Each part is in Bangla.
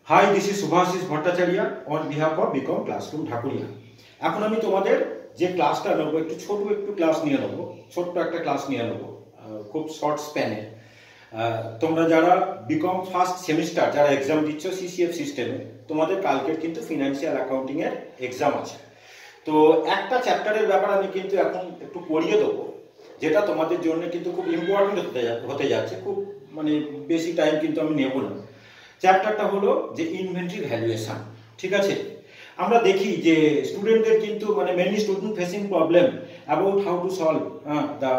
High, this is Shubhashis Bhattacharya on behalf of BCom classroom Dhakuria. এখন আমি তোমাদের যে ক্লাসটা নেবো, একটু ক্লাস নিয়ে নেবো, ছোট্ট একটা ক্লাস নিয়ে নেবো, খুব শর্ট স্প্যানে। তোমরা যারা বিকম ফার্স্ট সেমিস্টার যারা এক্সাম দিচ্ছ সিসিএফ সিস্টেমে, তোমাদের কালকের কিন্তু ফিনান্সিয়াল অ্যাকাউন্টিং এর এক্সাম আছে। তো একটা চ্যাপ্টারের ব্যাপার আমি কিন্তু এখন একটু পড়িয়ে দেবো, যেটা তোমাদের জন্য কিন্তু খুব ইম্পর্টেন্ট হতে যাচ্ছে। খুব মানে বেশি টাইম কিন্তু আমি নেব না। চ্যাপ্টারটা হলো যে ইনভেন্টরি ভ্যালুয়েশন। ঠিক আছে, আমরা দেখি যে স্টুডেন্টদের কিন্তু মানে mainly student facing problem about how to solve the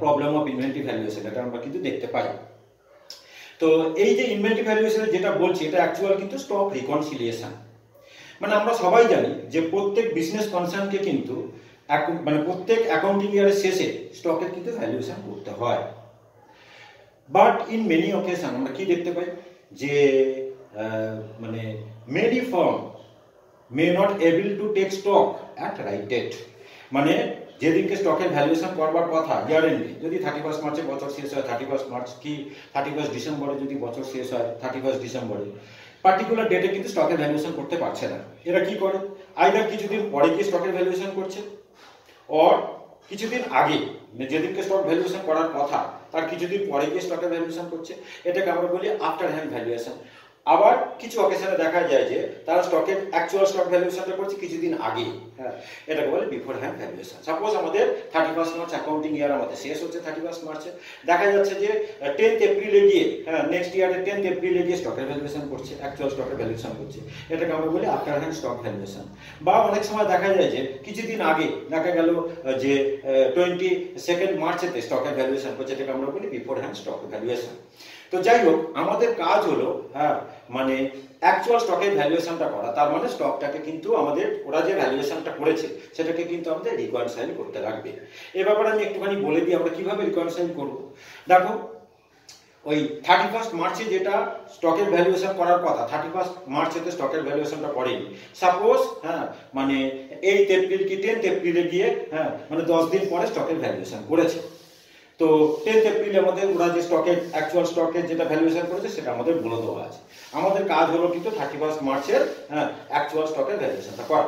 problem of inventory valuation, এটা আমরা কিন্তু দেখতে পাই। তো এই যে ইনভেন্টরি ভ্যালুয়েশন যেটা বলছি, এটা অ্যাকচুয়াল কিন্তু স্টক রিকনসিলিয়েশন। মানে আমরা সবাই জানি যে প্রত্যেক বিজনেস কনসার্নকে কিন্তু মানে প্রত্যেক অ্যাকাউন্টিং ইয়ারের শেষে স্টকের কিন্তু ভ্যালুয়েশন করতে হয়। বাট ইন মেনি অকেশন আমরা কি দেখতে পাই যে মানে many firm may not able to take stock at right date. মানে যেদিনকে স্টকের ভ্যালুয়েশন করবার কথা ইয়ার এন্ডে, যদি 31 মার্চে বছর শেষ হয়, 31 মার্চ কি 31 ডিসেম্বরে যদি বছর শেষ হয়, 31 ডিসেম্বরে পার্টিকুলার ডেটে কিন্তু স্টকের ভ্যালুয়েশন করতে পারছে না। এরা কি করে, আইদার কিছুদিন পরে গিয়ে স্টকের ভ্যালুয়েশন করছে, অর কিছুদিন আগে যেদিনকে স্টক ভ্যালুয়েশন করার কথা তার কিছুদিন পরে গিয়ে স্টকের ভ্যালুয়েশন করছে। এটাকে আমরা বলি আফটার হ্যান্ড ভ্যালুয়েশন। আবার কিছু অকেশনে দেখা যায় যে তারা স্টকের অ্যাকচুয়াল স্টক ভ্যালুয়েশনটা করছে কিছুদিন আগে, হ্যাঁ, এটাকে বলে বিফোর হ্যান্ড ভ্যালুয়েশন। সাপোজ আমাদের 31 মার্চ অ্যাকাউন্টিং ইয়ার আমাদের শেষ হচ্ছে 31 মার্চে, দেখা যাচ্ছে যে 10th এপ্রিলে গিয়ে, হ্যাঁ, নেক্সট ইয়ারের 10th এপ্রিলে গিয়ে স্টকের ভ্যালুয়েশন করছে, অ্যাকচুয়াল স্টকের ভ্যালুয়েশন করছে, এটাকে আমরা বলি আফটার হ্যান্ড স্টক ভ্যালুয়েশন। বা অনেক সময় দেখা যায় যে কিছুদিন আগে দেখা গেল যে 22 মার্চেতে স্টকের ভ্যালুয়েশন করছে, এটাকে আমরা বলি বিফোর হ্যান্ড স্টক ভ্যালুয়েশন। তো যাই হোক, আমাদের কাজ হলো হ্যাঁ মানে অ্যাকচুয়াল স্টকের ভ্যালুয়েশনটা করা। তার মানে স্টকটাকে কিন্তু আমাদের ওরা যে ভ্যালুয়েশনটা করেছে সেটাকে কিন্তু আমাদের রিকনসাইল করতে লাগবে। এ ব্যাপারে আমি একটুখানি বলে দিই আমরা কিভাবে রিকনসাইল করব। দেখো, ওই 31 মার্চে যেটা স্টকের ভ্যালুয়েশন করার কথা, 31 মার্চেতে স্টকের ভ্যালুয়েশনটা করেনি। সাপোজ হ্যাঁ মানে 8 এপ্রিল কি 10th এপ্রিলে গিয়ে, হ্যাঁ মানে 10 দিন পরে স্টকের ভ্যালুয়েশন করেছে। তো 10th এপ্রিলে আমাদের ওরা যে স্টকের অ্যাকচুয়াল স্টকের যেটা ভ্যালুয়েশন করেছে সেটা আমাদের বলে দেওয়া আছে। আমাদের কাজ হলো কিন্তু 31 মার্চের হ্যাঁ অ্যাকচুয়াল স্টকের ভ্যালুয়েশনটা করা।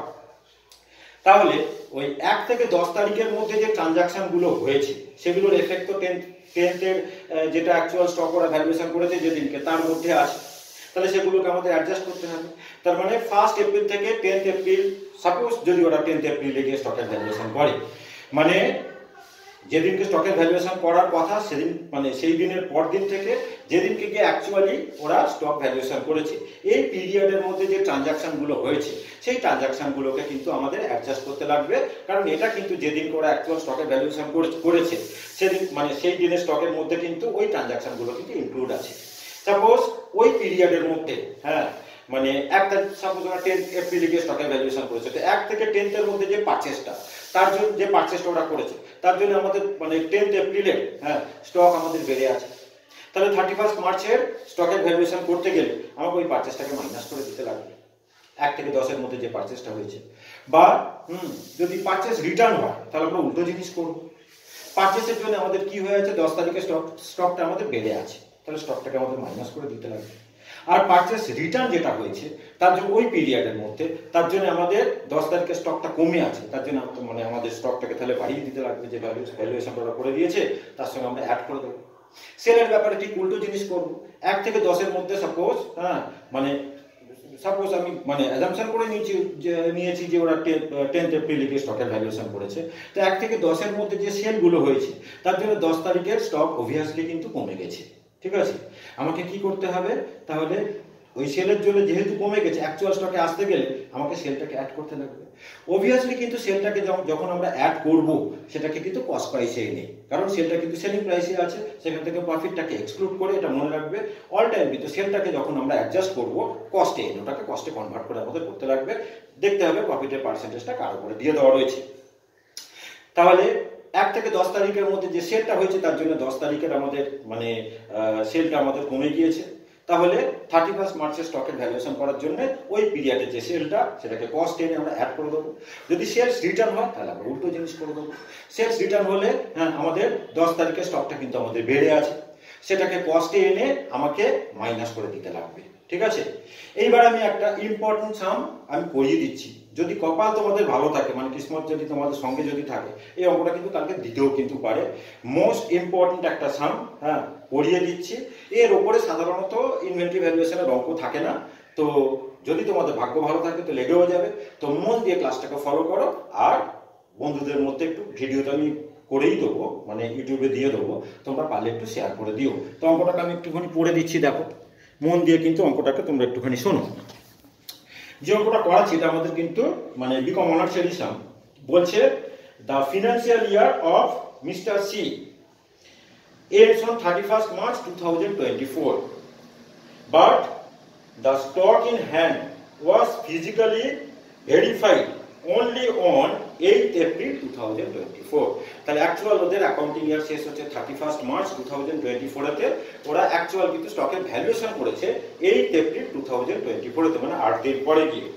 তাহলে ওই 1 থেকে 10 তারিখের মধ্যে যে ট্রানজাকশন গুলো হয়েছে সেগুলোর এফেক্ট তো 10th এর যেটা অ্যাকচুয়াল স্টক ওরা ভ্যালুয়েশন করেছে যেদিনকে তার মধ্যে আছে। তাহলে সেগুলোকে আমাদের অ্যাডজাস্ট করতে হবে। তার মানে 1 এপ্রিল থেকে 10th এপ্রিল, সাপোজ যদি ওরা 10th এপ্রিলে গিয়ে স্টকের ভ্যালুয়েশন করে, মানে যেদিনকে স্টকের ভ্যালুয়েশন করার কথা সেদিন মানে সেই দিনের পর দিন থেকে যেদিনকে গিয়ে অ্যাকচুয়ালি ওরা স্টক ভ্যালুয়েশন করেছে, এই পিরিয়ডের মধ্যে যে ট্রানজাকশন গুলো হয়েছে সেই ট্রানজাকশন গুলোকে কিন্তু আমাদের অ্যাডজাস্ট করতে লাগবে। কারণ এটা কিন্তু যেদিন ওরা অ্যাকচুয়াল স্টকের ভ্যালুয়েশন করেছে সেদিন মানে সেই দিনের স্টকের মধ্যে কিন্তু ওই ট্রানজাকশন গুলো কিন্তু ইনক্লুড আছে। সাপোজ ওই পিরিয়ডের মধ্যে হ্যাঁ মানে একটা সাপোজ ওরা 10th এপ্রিলে গিয়ে স্টকের ভ্যালুয়েশন করেছে, তো 1 থেকে 10th এর মধ্যে যে পারচেসটা তার জন্য যে পারচেসটা ওরা করেছে তার জন্য আমাদের মানে 10th এপ্রিলে হ্যাঁ স্টক আমাদের বেড়ে আছে। তাহলে 31 মার্চের স্টকের ভ্যালুয়েশন করতে গেলে আমাকে ওই পারচেসটাকে মাইনাস করে দিতে লাগবে 1 থেকে 10 এর মধ্যে যে পারচেসটা হয়েছে। বা যদি পারচেস রিটার্ন হয় তাহলে আমরা উল্টো জিনিস করব। পারচেসের জন্য আমাদের কি হয়ে আছে, 10 তারিখে স্টকটা আমাদের বেড়ে আছে, তাহলে স্টকটাকে আমাদের মাইনাস করে দিতে লাগবে। আর পারচেস রিটার্ন যেটা হয়েছে তার জন্য ওই পিরিয়ডের মধ্যে তার জন্য আমাদের 10 তারিখে স্টকটা কমে আছে, তার জন্য মানে আমাদের স্টকটাকে তাহলে বাড়িয়ে দিতে লাগবে। যে ভ্যালুয়েশন ওরা করে দিয়েছে তার সঙ্গে আমরা অ্যাড করে দেবো। সেলের ব্যাপারে ঠিক উল্টো জিনিস করবো। 1 থেকে 10 এর মধ্যে সাপোজ হ্যাঁ মানে সাপোজ আমি মানে অ্যাজাম্পশন করে নিয়েছি যে ওরা 10th এপ্রিলে গিয়ে স্টকের ভ্যালুয়েশন করেছে, তো 1 থেকে 10 এর মধ্যে যে সেলগুলো হয়েছে তার জন্য 10 তারিখের স্টক অবভিয়াসলি কিন্তু কমে গেছে। ঠিক আছে, আমাকে কি করতে হবে তাহলে ওই সেলের জন্য যেহেতু কমে গেছে অ্যাকচুয়াল স্টকে আসতে গেলে আমাকে সেলটাকে অ্যাড করতে লাগবে। অবভিয়াসলি কিন্তু সেলটাকে যখন আমরা অ্যাড করব সেটাকে কিন্তু কস্ট প্রাইসে নেই, কারণ সেলটা কিন্তু সেলিং প্রাইসে আছে, সেখান থেকে প্রফিটটাকে এক্সক্লুড করে, এটা মনে রাখবে অল টাইম। কিন্তু সেলটাকে যখন আমরা অ্যাডজাস্ট করব কস্টে এনে ওটাকে কস্টে কনভার্ট করে আমাদের করতে লাগবে। দেখতে হবে প্রফিটের পার্সেন্টেজটা কার উপরে দিয়ে দেওয়া রয়েছে। তাহলে 1 থেকে 10 তারিখের মধ্যে যে সেলটা হয়েছে তার জন্য 10 তারিখের আমাদের মানে সেলটা আমাদের কমে গিয়েছে। তাহলে 31 মার্চের স্টকের ভ্যালুয়েশন করার জন্য ওই পিরিয়ডে যে সেলটা সেটাকে কস্ট এনে আমরা অ্যাড করে দেবো। যদি সেলস রিটার্ন হয় তাহলে আমরা উল্টো জিনিস করে দেবো। সেলস রিটার্ন হলে হ্যাঁ আমাদের 10 তারিখের স্টকটা কিন্তু আমাদের বেড়ে আছে, সেটাকে কস্টে এনে আমাকে মাইনাস করে দিতে লাগবে। ঠিক আছে। এইবার আমি একটা ইম্পর্টেন্ট সাম আমি করিয়ে দিচ্ছি, যদি কপাল তোমাদের ভালো থাকে, মানে কিসমত যদি তোমাদের সঙ্গে যদি থাকে, এই অঙ্কটা কিন্তু কালকে দিতেও কিন্তু পারে। মোস্ট ইম্পর্টেন্ট একটা সাম, হ্যাঁ, করিয়ে দিচ্ছি। এর উপরে সাধারণত ইনভেন্টরি ভ্যালুয়েশনের অঙ্ক থাকে না, তো যদি তোমাদের ভাগ্য ভালো থাকে তো লেগেও যাবে। তো মন দিয়ে ক্লাসটাকে ফলো করো, আর বন্ধুদের মধ্যে একটু ভিডিওটা আমি করেই দেবো, মানে ইউটিউবে দিয়ে দেবো, তোমরা পারলে একটু শেয়ার করে দিও। তো অঙ্কটাকে আমি একটুখানি পড়ে দিচ্ছি, দেখো মন দিয়ে কিন্তু অঙ্কটাকে তোমরা একটুখানি শোনো। যে অঙ্কটা করাচ্ছি এটা আমাদের কিন্তু মানে বিকম অনার্স এডিশন। বলছে the financial year of mister C ends on 31st March 2024, but the stock in hand was physically verified only on 8th April 2024. তাহলে অ্যাকচুয়াল ওদের অ্যাকাউন্টিং ইয়ার শেষ হচ্ছে 31st March 2024 এতে, ওরা অ্যাকচুয়াল কিন্তু স্টকের ভ্যালুয়েশন করেছে 8th April 2024 এতে, মানে 8 দিন পরে গিয়ে।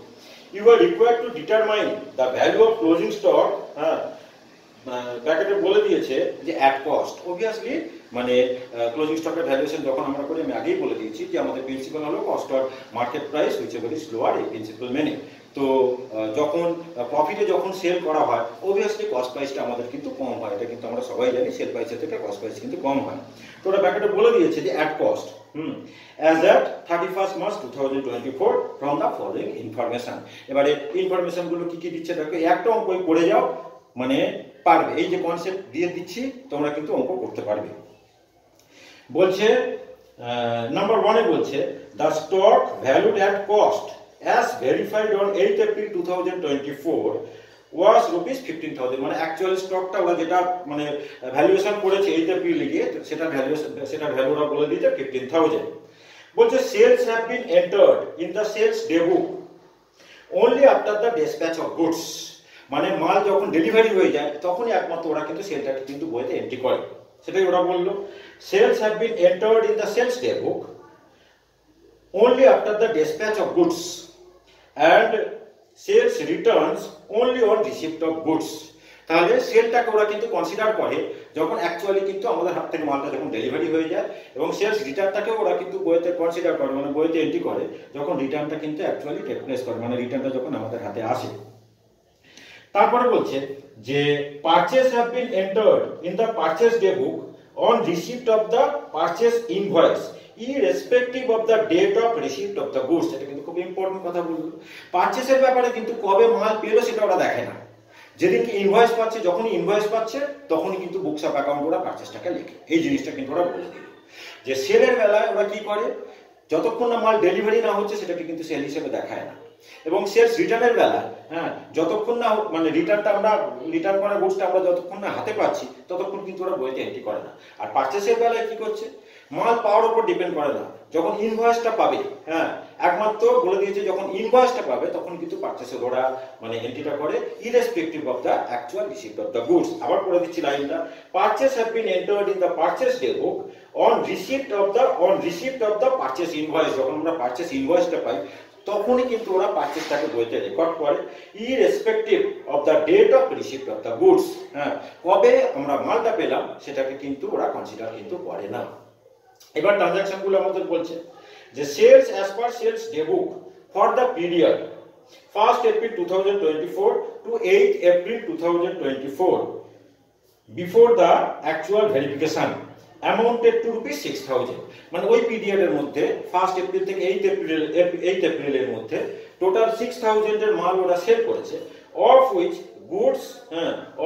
You are required to determine the value of closing stock, হ্যাঁ, ব্র্যাকেটে বলে দিয়েছে যে অ্যাট কস্ট। অবভিয়াসলি মানে ক্লোজিং স্টকের ভ্যালুয়েশন যখন আমরা করি, আমি আগেই বলে দিয়েছি যে আমাদের প্রিন্সিপাল হলো cost or market price which ever is lower, এই প্রিন্সিপাল মেনে। তো যখন প্রফিটে যখন সেল করা হয়, অবভিয়াসলি কস্ট প্রাইসটা আমাদের কিন্তু কম হয়, এটা কিন্তু আমরা সবাই জানি, সেল প্রাইসের থেকে কস্ট প্রাইস কিন্তু কম হয়। তো ওরা ব্র্যাকেটে বলে দিয়েছে যে at cost as at 31st March 2024 from the following information। এবারে ইনফরমেশন গুলো কি কি দিচ্ছে দেখো, একটা অঙ্ক করে যাও, মানে পারবে, এই যে কনসেপ্ট দিয়ে দিচ্ছি তোমরা কিন্তু অঙ্ক করতে পারবে। বলছে নাম্বার 1 এ বলছে the stock valued at cost as verified on 8th April 2024 was rupees 15,000, মানে অ্যাকচুয়াল স্টকটা ওরা যেটা মানে ভ্যালুয়েশন করেছে 8th April গিয়ে, সেটা ভ্যালুয়েশন, সেটা ভ্যালুরা বলে দিয়েছে 15,000। বলছে sales have been entered in the sales day book only after the dispatch of goods, মানে মাল যখন ডেলিভারি হয়ে যায় তখনই একমাত্র ওরা কিন্তু সেলটাকে কিন্তু বইতে এন্ট্রি করে, সেটাই ওরা বললো। Sales have been entered in the sales day book only after the dispatch of goods and sales returns only on receipt of goods। তাহলে সেলটাকে ওরা কিন্তু কনসিডার করে যখন অ্যাকচুয়ালি কিন্তু আমাদের হাত থেকে মালটা যখন ডেলিভারি হয়ে যায়, এবং সেলস রিটার্নটাকে ওরা কিন্তু বইতে কনসিডার করে, মানে বইতে এন্ট্রি করে যখন রিটার্নটা কিন্তু অ্যাকচুয়ালি টেক প্লেস করে, মানে রিটার্নটা যখন আমাদের হাতে আসে। তারপরে বলছে যে purchase have been entered in the purchase day book on receipt of the purchase invoice irrespective of the date of receipt of the goods। এটা কিন্তু খুব ইম্পর্টেন্ট কথা বললো। পারচেসের ব্যাপারে কিন্তু কবে মাল পেলো সেটা ওরা দেখে না, যেদিনকে ইনভয়েস পাচ্ছে, যখনই ইনভয়েস পাচ্ছে তখনই কিন্তু বুকস অফ অ্যাকাউন্ট ওরা পারচেসটাকে লেখে। এই জিনিসটা কিন্তু ওরা বলে দিল যে সেলের বেলায় ওরা কি করে, যতক্ষণ না মাল ডেলিভারি না হচ্ছে সেটাকে কিন্তু সেল হিসেবে দেখায় না, এবং সেলস রিটার্নের বেলায়, হ্যাঁ, যতক্ষণ না মানে রিটার্নটা আমরা রিটার্ন করা গুডসটা আমরা যতক্ষণ না হাতে পাচ্ছি ততক্ষণ কিন্তু ওরা বইতে এন্ট্রি করে না। আর পারচেসের বেলায় কি করছে, মাল পাওয়ার উপর ডিপেন্ড করে না, যখন ইনভয়েসটা পাবে, হ্যাঁ, একমাত্র বলে দিয়েছে যখন ইনভয়েসটা পাবে তখন কিন্তু পারচেসে ওরা মানে এন্ট্রিটা করে irrespective of the actual receipt of the goods. আবার করে দিচ্ছি লাইনটা, purchase have been entered in the purchase day book on receipt of the purchase invoice. যখন আমরা পারচেস ইনভয়েসটা পাই তখনই কিন্তু ওরা পারচেসটাকে বইতে রেকর্ড করে irrespective of the date of receipt of the goods. হ্যাঁ, কবে আমরা মালটা পেলাম সেটাকে কিন্তু ওরা কনসিডার কিন্তু করে না। এবার ট্রানজাকশন গুলো আমাদের বলছে যে sales as per sales day book for the period 1st April 2024 to 8th April 2024 before the actual verification amounted to rupees 6,000। মানে ওই পিরিয়ডের মধ্যে 1st April থেকে 8th April মধ্যে টোটাল 6,000 এর মাল ওরা সেল করেছে, of which goods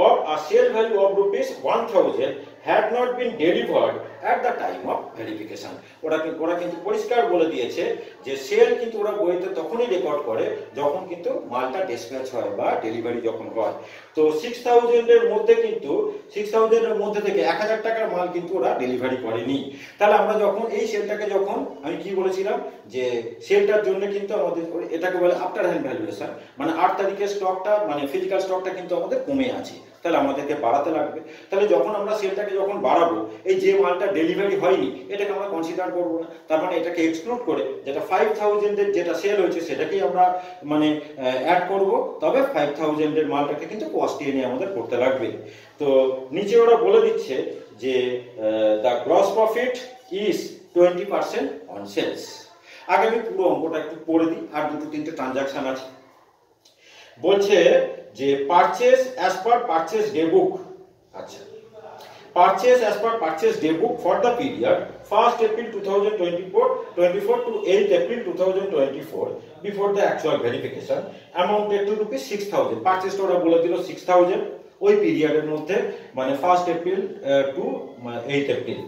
of a sale value of rupees 1,000 had not been delivered at the time of verification। ওরা কিন্তু পরিষ্কার বলে দিয়েছে যে সেল কিন্তু ওরা বইতে তখনই রেকর্ড করে যখন কিন্তু মালটা ডিসপ্যাচ হয় বা ডেলিভারি যখন হয়। তো 6,000 এর মধ্যে কিন্তু 6,000 এর মধ্যে থেকে 1,000 টাকার মাল কিন্তু ওরা ডেলিভারি করেনি। তাহলে আমরা যখন এই সেলটাকে যখন আমি কি বলেছিলাম যে সেলটার জন্য কিন্তু আমাদের এটাকে বলে আফটার হ্যান্ড ভ্যালুয়েশন, মানে 8 তারিখের স্টকটা মানে ফিজিক্যাল স্টকটা কিন্তু আমাদের কমে আছে, তাহলে আমাদেরকে বাড়াতে লাগবে। তাহলে যখন আমরা সেলটাকে যখন বাড়াবো, এই যে মালটা ডেলিভারি হয়নি এটাকে আমরা কনসিডার করবো না, তার মানে এটাকে এক্সক্লুড করে যেটা 5,000 এর যেটা সেল হয়েছে সেটাকেই আমরা মানে অ্যাড করব, তবে 5,000 এর মালটাকে কিন্তু কস্ট নিয়ে আমাদের করতে লাগবে। তো নিচে ওরা বলে দিচ্ছে যে the gross profit is 20% on sales. আগে আমি পুরো অঙ্কটা একটু পড়ে দিই, আর দুটো তিনটে ট্রানজাকশন আছে। বলছে যে purchase as per purchase day book. আচ্ছা, purchase as per purchase day book for the period 1st April 2024 to 8th April 2024 before the actual verification amounted to rupees 6000. Purchase টা ওরা বলে দিল 6000 ওই পিরিয়ডের মধ্যে, মানে 1st April to 8th April।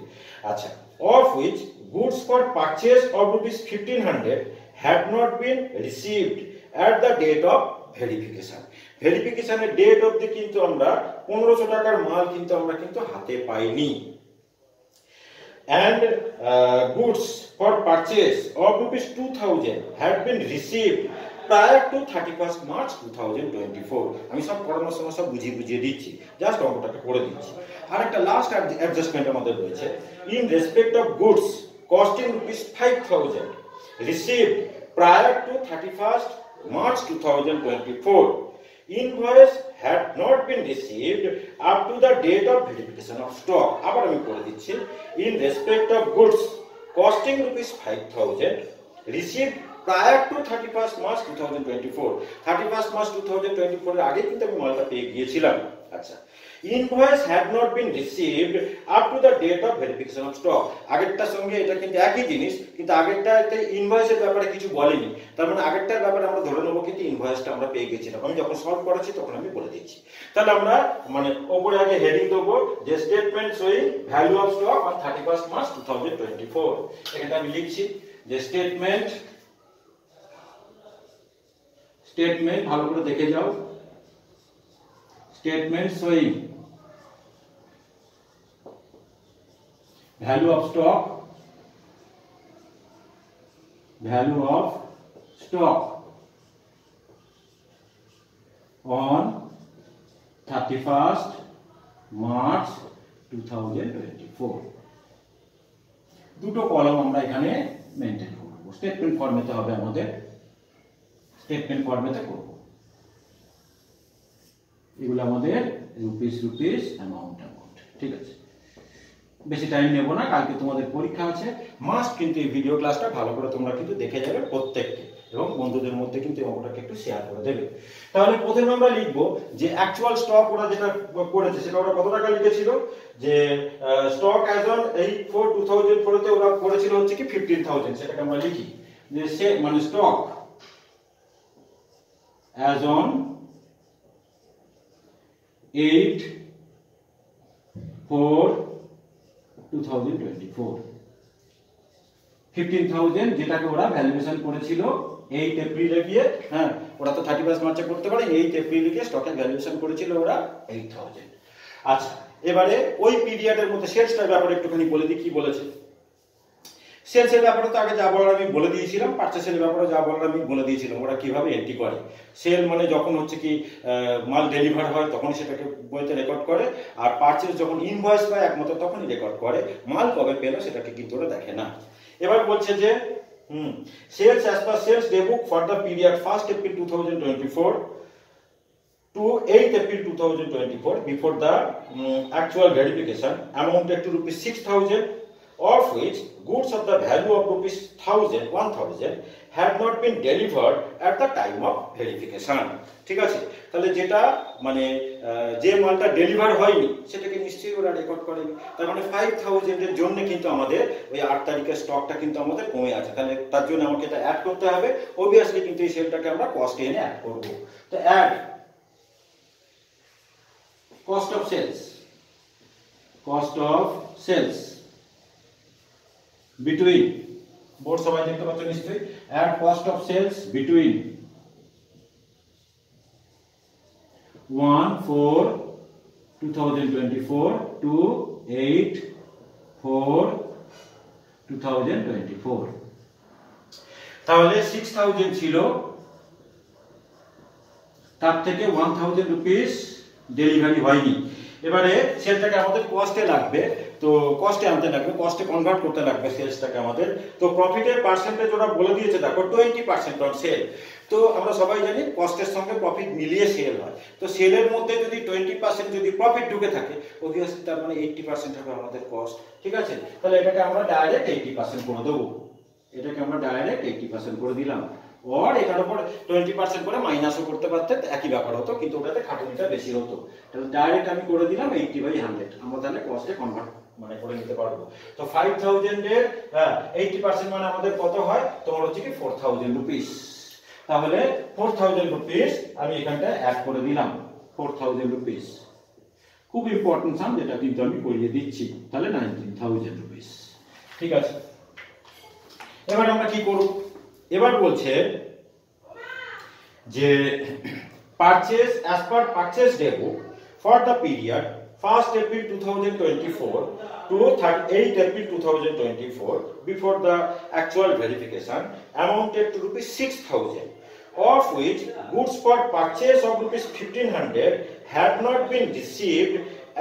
আচ্ছা, of which goods for purchase of rupees 1500 had not been received at the date of verification. ভেরিফিকেশনের ডেট অবধি কিন্তু আমরা 1500 টাকার মাল কিন্তু আমরা কিন্তু হাতে পাইনি। and goods for purchase of rupees 2000 had been received prior to 31st March 2024। আমি সব পড়ানোর সময় সব বুঝিয়ে দিচ্ছি, জাস্ট অঙ্কটাকে করে দিচ্ছি। আর একটা লাস্ট অ্যাডজাস্টমেন্ট আমাদের রয়েছে, in respect of goods costing rupees 5000 received prior to 31st March 2024, invoice had not been received up to the date of verification of stock। আবার আমি করে দিচ্ছি, in respect of goods costing rupees 5000 received prior to 31st March 2024, 31st March 2024 এর আগে কিন্তু আমি মালটা পেয়ে গিয়েছিলাম। আচ্ছা, invoice had not been received up to the date of verification of stock। আগেরটার সঙ্গে এটা কিন্তু একই জিনিস, কিন্তু আগেরটাতে ইনভয়েসের ব্যাপারে কিছু বলেনি, তার মানে আগেরটার ব্যাপারে আমরা ধরে নেবো কিন্তু ইনভয়েসটা আমরা পেয়ে গেছিলাম। আমি যখন সলভ করেছি তখন আমি বলে দিচ্ছি। তাহলে আমরা মানে ওপরে আগে হেডিং দেবো যে statement showing value of stock on 31st March 2024। এখানে আমি লিখছি যে স্টেটমেন্ট ভালো করে দেখে যাও, statement showing value of stock on 31st March 2024। দুটো কলম আমরা এখানে মেনটেন করব, স্টেটমেন্ট ফরম্যাটে হবে আমাদের, স্টেটমেন্ট ফরম্যাটে করব। এগুলো আমাদের রুপিস অ্যামাউন্ট, ঠিক আছে। বেশি টাইম নেব না, কালকে তোমাদের পরীক্ষা আছে। মাস্ট কিন্তু এই ভিডিও ক্লাসটা ভালো করে তোমরা কিন্তু দেখে যাবে প্রত্যেককে, এবং বন্ধুদের মধ্যে কিন্তু অঙ্কটাকে একটু শেয়ার করে দেবে। তাহলে প্রথমে আমরা লিখবো যে অ্যাকচুয়াল স্টক ওরা যেটা করেছে সেটা ওরা কত টাকা লিখেছিল, যে স্টক অ্যাজ অন 8/4/2004 তে ওরা করেছিল হচ্ছে কি 15000। সেটাকে আমরা লিখি যে সে মানে স্টক অ্যাজ অন 8/4/2024 15,000, যেটাকে ওরা ভ্যালুয়েশন করেছিল 8 এপ্রিলে গিয়ে, হ্যাঁ ওরা তো 31 মার্চে করতে পারে, 8 এপ্রিলে গিয়ে স্টকের ভ্যালুয়েশন করেছিল ওরা 8000। আচ্ছা, এবারে ওই পিরিয়ডের মধ্যে সেলসটার ব্যাপারে একটুখানি বলে দিই কি বলেছে। সেলসের ব্যাপারে তো আগে যা বলার আমি বলে দিয়েছিলাম, পারচেসের ব্যাপারে যা বলার আমি বলে দিয়েছিলাম ওরা কিভাবে এন্ট্রি করে। সেল মানে যখন হচ্ছে কি মাল ডেলিভার হয় তখন সেটাকে বইতে রেকর্ড করে, আর পারচেস যখন ইনভয়েস পায় একমাত্র তখনই রেকর্ড করে, মাল কবে পেলো সেটাকে কিন্তু ওরা দেখে না। এবার বলছে যে sales as per sales day book for the period 1st April 2024 to 8th April 2024 before the actual verification amounted to rupees 6000, of which goods of the value of rupees 1000 had not been delivered at the time of verification। ঠিক আছে, তাহলে যেটা মানে যে মালটা ডেলিভার হয়নি সেটাকে নিশ্চয়ই ওরা রেকর্ড করেনি। তার মানে 5000 এর জন্য কিন্তু আমাদের ওই 8 তারিখের স্টকটা কিন্তু আমাদের কমে আছে, তাহলে তার জন্য আমাকে এটা অ্যাড করতে হবে। অবভিয়াসলি কিন্তু এই সেলটাকে আমরা কস্টে এনে অ্যাড করব। তো add cost of sales between, board সবাই দেখতে পাচ্ছ নিশ্চয়ই, add cost of sales between 1/4/2024 to 8/4/2024। তাহলে 6000 ছিল, তার থেকে 1000 রুপিস ডেলিভারি হয়নি। এবারে সেলটাকে আমাদের কস্টে লাগবে, তো কস্টে আনতে লাগবে, কস্টে কনভার্ট করতে লাগবে সেলসটাকে আমাদের। তো প্রফিটের পার্সেন্টেজ ওরা বলে দিয়েছে, দেখো 20% অন সেল। তো আমরা সবাই জানি কস্টের সঙ্গে প্রফিট মিলিয়ে সেল হয়, তো সেলের মধ্যে যদি 20% যদি প্রফিট ঢুকে থাকে অবভিয়াসলি তার মানে 80% হবে আমাদের কস্ট। ঠিক আছে, তাহলে এটাকে আমরা ডাইরেক্ট 80% করে দেবো। এটাকে আমরা ডাইরেক্ট 80% করে দিলাম, আর এটার উপর 20% করে মাইনাসও করতে পারতেন, একই ব্যাপার হতো, কিন্তু ওটাতে খাটুনিটা বেশি হতো। তাহলে ডাইরেক্ট আমি করে দিলাম 80/100, আমরা তাহলে কস্টে কনভার্ট মানে করে নিতে পারবো। তো 5000 এর 80% মানে আমাদের কত হয়, তোমার হচ্ছে কি 4000 রুপিস। তাহলে 4000 রুপিস আমি এখানটা অ্যাড করে দিলাম, 4000 রুপিস। খুব ইম্পর্টেন্ট সাম, যেটা কিন্তু আমি করিয়ে দিচ্ছি। তাহলে 19000 রুপিস। ঠিক আছে, এবার আমরা কি করব, এবার বলছে যে purchase as per purchase day book for the period 1st April 2024 to 8 April 2024 before the actual verification amounted to rupees 6000, of which goods for purchase of rupees 1500 had not been received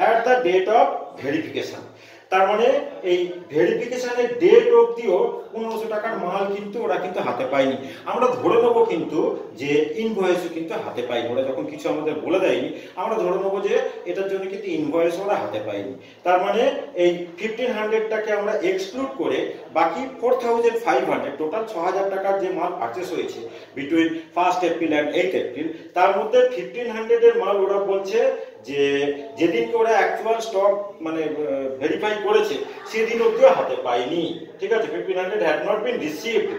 at the date of verification। তার মানে এই ভেরিফিকেশনের ডেট অবধিও 1500 টাকার মাল কিন্তু ওরা কিন্তু হাতে পায়নি। আমরা ধরে নেব কিন্তু যে ইনভয়েসও কিন্তু হাতে পাইনি, ওরা যখন কিছু আমাদের বলে দেয়নি আমরা ধরে নেব যে এটার জন্য কিন্তু ইনভয়েস ওরা হাতে পায়নি। তার মানে এই 1500টাকে আমরা এক্সক্লুড করে বাকি 4500, টোটাল 6000 টাকার যে মাল পারচেস হয়েছে between 1st April and 8th April, তার মধ্যে 1500 এর মাল ওরা বলছে যে যেদিনকে ওরা অ্যাকচুয়াল স্টক মানে ভেরিফাই করেছে সেদিন অবধিও হাতে পায়নি। ঠিক আছে, 1500 had not been received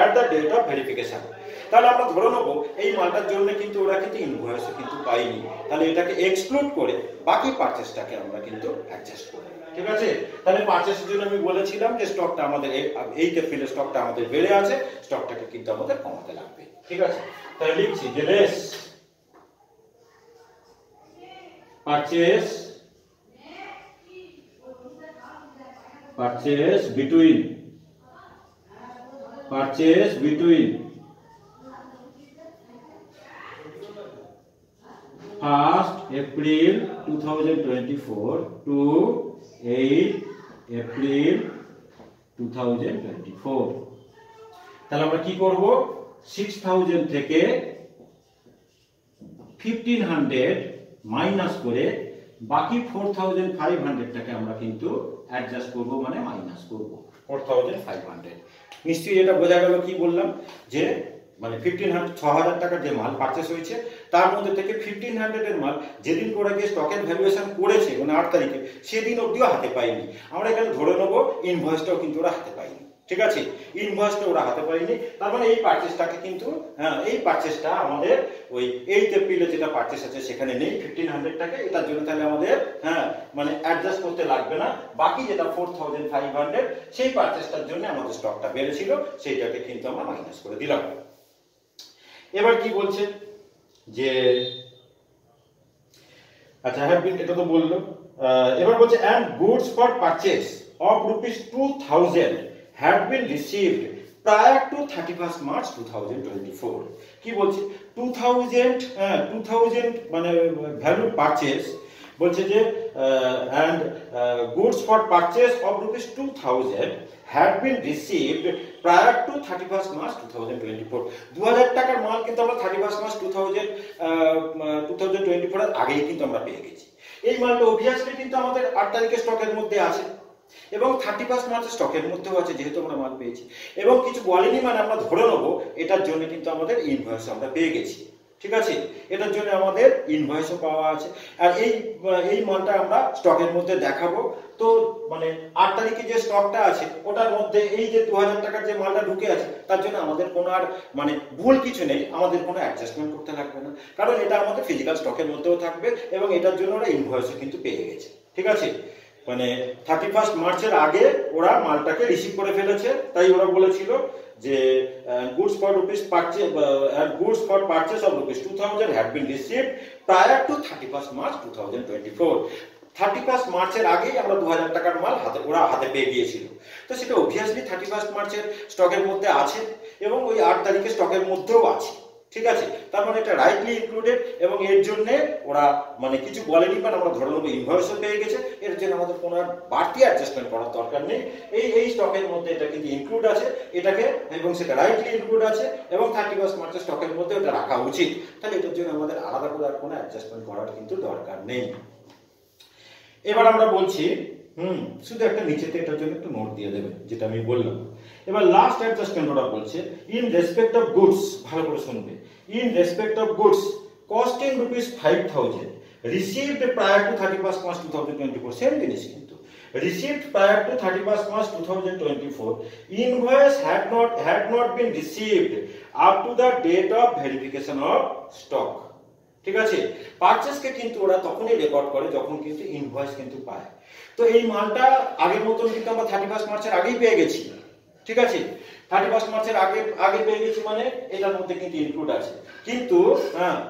at the date of verification। তাহলে আমরা ধরে নেব এই মালটার জন্য কিন্তু ওরা কিন্তু ইনভয়েসও কিন্তু পায়নি। তাহলে এটাকে এক্সক্লুড করে বাকি পারচেসটাকে আমরা কিন্তু অ্যাডজাস্ট করব। ঠিক আছে, তাহলে পারচেসের জন্য আমি বলেছিলাম যে স্টকটা আমাদের এই এপ্রিলের স্টকটা আমাদের বেড়ে আছে, স্টকটাকে কিন্তু আমাদের কমাতে লাগবে। ঠিক আছে, তাহলে লিখছি যে less purchase between 1st April 2024 to 8 April 2024। তাহলে আমরা কি করব, 6000 থেকে 1500 মাইনাস করে বাকি 4500 টাকে আমরা কিন্তু অ্যাডজাস্ট করব, মানে মাইনাস করব 4500। নিশ্চয়ই এটা বোঝা গেল কি বললাম, যে মানে 6000 টাকার যে মাল পারচেস হয়েছে তার মধ্যে থেকে 1500 এর মাল যেদিন করে গিয়ে স্টকের ভ্যালুয়েশন করেছে মানে 8 তারিখে সেদিন অবধিও হাতে পাইনি। আমরা এখানে ধরে নেব ইনভয়েসটাও কিন্তু ওরা হাতে পায়নি। ঠিক আছে, ইনভয়েসটা ওরা হাতে পায়নি, তার মানে এই পারচেসটাকে কিন্তু এই পারচেসটা আমাদের ওই 8 এপ্রিলে যেটা পারচেস আছে সেখানে নেই 1500 টাকা, এটার জন্য তাহলে আমাদের মানে অ্যাডজাস্ট করতে লাগবে না। বাকি যেটা 4500 সেই পারচেসটার জন্য আমাদের স্টকটা বেড়েছিল সেইটাকে কিন্তু আমরা মাইনাস করে দিলাম। এবার কি বলছে যে আচ্ছা হ্যাভ বিন, এটা তো বললো। এবার বলছে and goods for purchase of rupees 2000 had been received prior to 31st March 2024। কি বলছে 2000 মানে ভ্যালু পারচেস বলছে যে and goods for purchase of rupees 2000 had been received prior to 31st March 2024। 2000 টাকার মাল কিন্তু আমরা 31st March 2024 এর আগেই কিন্তু আমরা পেয়ে গেছি। এই মালটা অবভিয়াসলি কিন্তু আমাদের 8 তারিখে স্টকের মধ্যে আছে এবং 31st মার্চের স্টকের মধ্যেও আছে, যেহেতু আমরা মাল পেয়েছি এবং কিছু বলেনি মানে আমরা ধরে নেব এটার জন্য কিন্তু আমাদের ইনভয়েস আমরা পেয়ে গেছি। ঠিক আছে, এটার জন্য আমাদের ইনভয়েসও পাওয়া আছে, আর এই মালটা আমরা স্টকের মধ্যে দেখাবো। তো মানে 8 তারিখে যে স্টকটা আছে ওটার মধ্যে এই যে 2000 টাকার যে মালটা ঢুকে আছে তার জন্য আমাদের কোনো আর মানে ভুল কিছু নেই, আমাদের কোনো অ্যাডজাস্টমেন্ট করতে লাগবে না, কারণ এটা আমাদের ফিজিক্যাল স্টকের মধ্যেও থাকবে এবং এটার জন্য ওরা ইনভয়েসও কিন্তু পেয়ে গেছে। ঠিক আছে, মানে 31st মার্চের আগে ওরা মালটাকে রিসিভ করে ফেলেছে, তাই ওরা বলেছিল যে goods for purchase of rupees 2000 had been received prior to 31st March 2024। 31st মার্চের আগেই আমরা 2000 টাকার মাল ওরা হাতে পেয়ে গিয়েছিল। তো সেটা অবভিয়াসলি 31st মার্চের স্টকের মধ্যে আছে এবং ওই 8 তারিখে স্টকের মধ্যেও আছে। ঠিক আছে, তার মানে এটা রাইটলি ইনক্লুডেড এবং এর জন্য ওরা মানে কিছু বলেনি, মানে আমরা ধরে নেবো ইনভয়েসও পেয়ে গেছে, এর জন্য আমাদের কোনো আর বাড়তি অ্যাডজাস্টমেন্ট করার দরকার নেই। এই স্টকের মধ্যে এটা কিন্তু ইনক্লুড আছে এটাকে, এবং সেটা রাইটলি ইনক্লুড আছে এবং 31st মার্চের স্টকের মধ্যে ওটা রাখা উচিত। তাহলে এটার জন্য আমাদের আলাদা করে আর কোনো অ্যাডজাস্টমেন্ট করার কিন্তু দরকার নেই। এবার আমরা বলছি শুধু একটা নিচেতে এটার জন্য একটু নোট দিয়ে দেবে, যেটা আমি বললাম। এবার লাস্ট অ্যাডজাস্টমেন্ট ওরা বলছে ইন রেসপেক্ট অফ গুডস, ভালো করে শুনবে, in respect of goods costing ₹5,000 received prior to 31st March 2024, same জিনিস কিন্তু received prior to 31st March 2024, invoice had not been received up to the date of verification of stock। ঠিক আছে, পারচেজ কে কিন্তু ওরা তখনই রেকর্ড করে যখন কিন্তু ইনভয়েস কিন্তু পায়। তো এই মালটা আগের মতন কিন্তু আমরা 31st মার্চের আগেই পেয়ে গেছি। ঠিক আছে, 31st মার্চের আগে পেয়ে গেছি, মানে এটার মধ্যে কিন্তু ইনক্লুড আছে, কিন্তু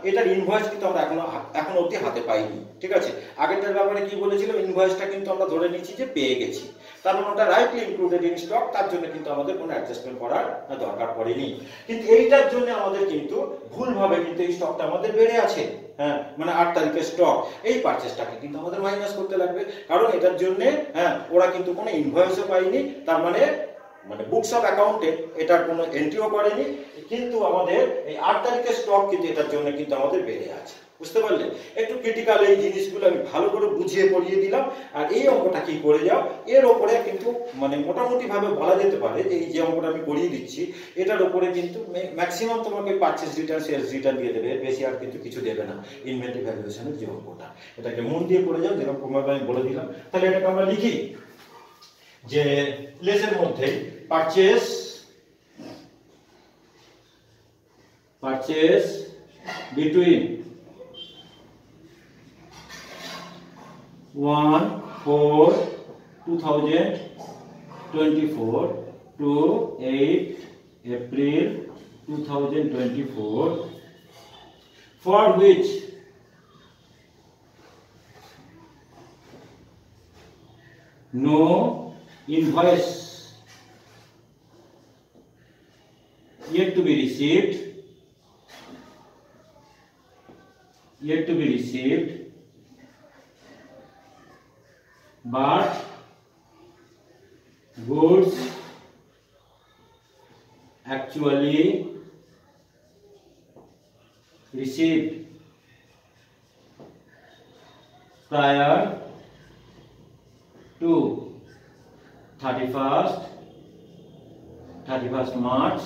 এটার ইনভয়েস কিন্তু আমরা এখনো অবধি হাতে পাইনি। ঠিক আছে, আগেরটার ব্যাপারে কি বলেছিলাম, ইনভয়েসটা কিন্তু আমরা ধরে নিচ্ছি যে পেয়ে গেছি, তার মানে ওটা রাইটলি ইনক্লুডেড ইন স্টক, তার জন্য কিন্তু আমাদের কোনো অ্যাডজাস্টমেন্ট করার দরকার পড়েনি। কিন্তু এইটার জন্য আমাদের কিন্তু ভুলভাবে কিন্তু এই স্টকটা আমাদের বেড়ে আছে, মানে 8 তারিখের স্টক, এই পারচেজটাকে কিন্তু আমাদের মাইনাস করতে লাগবে, কারণ এটার জন্য ওরা কিন্তু কোনো ইনভয়েসও পাইনি, তার মানে বুকস অফ অ্যাকাউন্টে এটার কোনো এন্ট্রিও করেনি, কিন্তু আমাদের এই 8 তারিখের স্টক কিন্তু এটার জন্য কিন্তু আমাদের বেড়ে আছে। বুঝতে পারলে? একটু ক্রিটিক্যাল এই জিনিসগুলো আমি ভালো করে বুঝিয়ে পড়িয়ে দিলাম। আর এই অঙ্কটা কি করে যাও, এর ওপরে কিন্তু মোটামুটি ভাবে বলা যেতে পারে যে এই যে অঙ্কটা আমি করিয়ে দিচ্ছি, এটার ওপরে কিন্তু ম্যাক্সিমাম তোমাকে পারচেজ রিটার্ন, সেলস রিটার্ন দিয়ে দেবে, বেশি আর কিন্তু কিছু দেবে না। ইনভেন্টরি ভ্যালুয়েশনের যে অঙ্কটা, এটাকে মন দিয়ে করে যাও, যেরকম ভাবে আমি বলে দিলাম। তাহলে এটাকে আমরা লিখি যে লেসের মধ্যে purchase between 1/4/2024 to 8 April 2024, for which no invoice yet to be received, but goods actually received prior to 31st March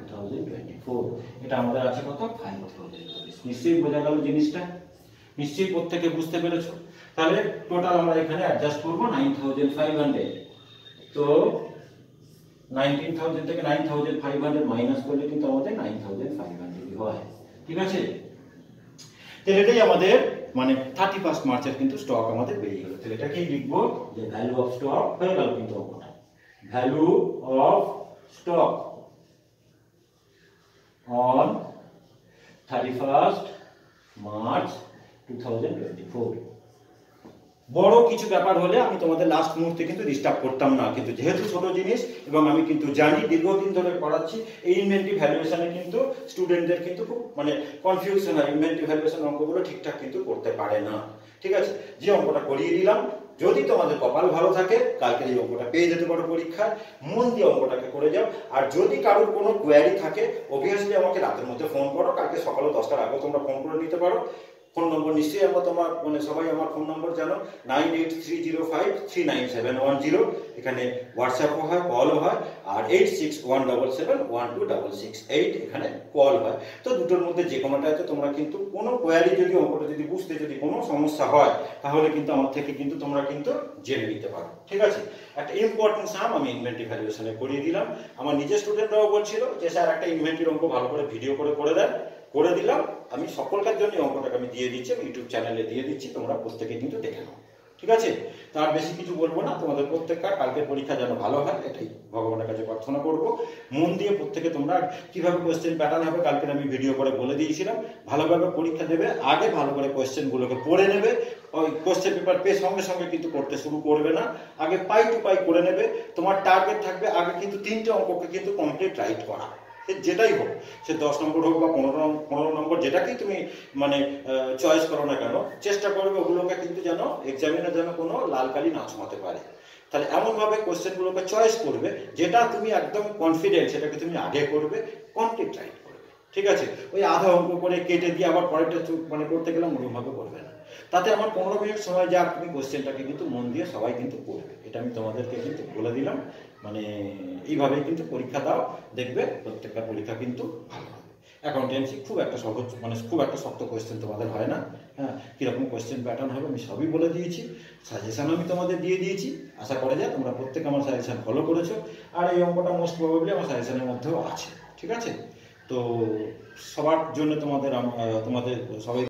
2024, এটা আমাদের আছে কত? 5,000 রুপিস। নিশ্চয়ই বোঝা গেল জিনিসটা? নিশ্চয়ই প্রত্যেকে বুঝতে পেরেছো? তাহলে টোটাল আমরা এখানে অ্যাডজাস্ট করব 9,500। তো 19,000 থেকে 9,500 মাইনাস করলে কিন্তু আমাদের 9,500 হয়। ঠিক আছে, তাহলে এটাই আমাদের 31st মার্চের কিন্তু স্টক আমাদের বেরিয়ে গেল। তাহলে এটা কি লিখবো, যে ভ্যালু অফ স্টক হয়ে গেল কিন্তু অঙ্কটা, value of stock on 31st March 2024। বড় কিছু ব্যাপার হলে আমি তোমাদের লাস্ট মুহূর্তে কিন্তু ডিস্টার্ব করতাম না, কিন্তু যেহেতু ছোট জিনিস এবং আমি কিন্তু জানি দীর্ঘদিন ধরে পড়াচ্ছি, এই ইনভেন্টরি ভ্যালুয়েশনে কিন্তু স্টুডেন্টদের কিন্তু খুব কনফিউশন হয়, ইনভেন্টরি ভ্যালুয়েশন অঙ্কগুলো ঠিকঠাক কিন্তু করতে পারে না। ঠিক আছে, যে অঙ্কটা করিয়ে দিলাম, যদি তোমাদের কপাল ভালো থাকে কালকে এই অঙ্কটা পেয়ে যেতে পারো পরীক্ষায়, মন দিয়ে অঙ্কটাকে করে যাও। আর যদি কারোর কোনো কোয়ারি থাকে অবভিয়াসলি আমাকে রাতের মধ্যে ফোন করো, কালকে সকালে 10টার আগে তোমরা ফোন করে নিতে পারো। ফোন নম্বর নিশ্চয়ই আমরা তোমার সবাই আমার ফোন নম্বর জানো, 9830539710। এখানে হোয়াটসঅ্যাপও হয়, কলও হয়, আর 8617712668 এখানে কল হয়। তো দুটোর মধ্যে যে কোনোটাতে তোমরা কিন্তু কোনো কোয়ারি যদি অঙ্কটা যদি বুঝতে যদি কোনো সমস্যা হয় তাহলে কিন্তু আমার থেকে কিন্তু তোমরা কিন্তু জেনে নিতে পারো। ঠিক আছে, একটা ইম্পর্টেন্ট সাম আমি ইনভেন্টরি ভ্যালুয়েশনে করিয়ে দিলাম। আমার নিজের স্টুডেন্টরাও বলছিল যে স্যার একটা ইনভেন্টরি অঙ্ক ভালো করে ভিডিও করে দেন, করে দিলাম। আমি সকলকার জন্য অঙ্কটাকে আমি দিয়ে দিচ্ছি, ইউটিউব চ্যানেলে দিয়ে দিচ্ছি, তোমরা প্রত্যেকে কিন্তু দেখে নাও। ঠিক আছে, তার বেশি কিছু বলবো না, তোমাদের প্রত্যেকটা কালকের পরীক্ষা যেন ভালো হয় এটাই ভগবানের কাছে প্রার্থনা করব। মন দিয়ে প্রত্যেকে তোমরা কিভাবে কোয়েশ্চেন প্যাটার্ন হবে কালকে আমি ভিডিও করে বলে দিয়েছিলাম, ভালোভাবে পরীক্ষা দেবে, আগে ভালো করে কোয়েশ্চেনগুলোকে পড়ে নেবে। ওই কোয়েশ্চেন পেপার পেয়ে সঙ্গে সঙ্গে কিন্তু করতে শুরু করবে না, আগে পাই টু পাই করে নেবে। তোমার টার্গেট থাকবে আগে কিন্তু 3টে অঙ্ককে কিন্তু কমপ্লিট রাইট করা, যেটাই হোক, সে 10 নম্বর হোক বা 15 নম্বর, যেটাকেই তুমি চয়েস করো না কেন, চেষ্টা করবে ওগুলোকে কিন্তু যেন এক্সামিনার যেন কোনো লাল কালি না ছোঁয়াতে পারে। তাহলে এমন ভাবে কোশ্চেনগুলোকে চয়েস করবে যেটা তুমি একদম কনফিডেন্ট, সেটাকে তুমি আগে করবে, কমপ্লিট রাইট করবে। ঠিক আছে, ওই আধা অঙ্ক করে কেটে দিয়ে আবার পরেরটা করতে গেলাম ওরকম ভাবে করবে না। তাতে আমার 15 মিনিট সময় যাক, তুমি কোশ্চেনটাকে কিন্তু মন দিয়ে সবাই কিন্তু পড়বে, এটা আমি তোমাদেরকে কিন্তু বলে দিলাম। মানে এইভাবেই কিন্তু পরীক্ষা দাও, দেখবে প্রত্যেকটা পরীক্ষা কিন্তু ভালো হবে। অ্যাকাউন্টেন্সি খুব একটা সহজ, মানে খুব একটা শক্ত কোয়েশ্চেন তোমাদের হয় না। হ্যাঁ, কীরকম কোয়েশ্চেন প্যাটার্ন হবে আমি সবই বলে দিয়েছি, সাজেশানও আমি তোমাদের দিয়ে দিয়েছি। আশা করা যায় তোমরা প্রত্যেকে আমার সাজেশান ফলো করেছো, আর এই অঙ্কটা মোস্ট প্রবাবলি আমার সাজেশানের মধ্যেও আছে। ঠিক আছে, তো সবার জন্য তোমাদের সবাই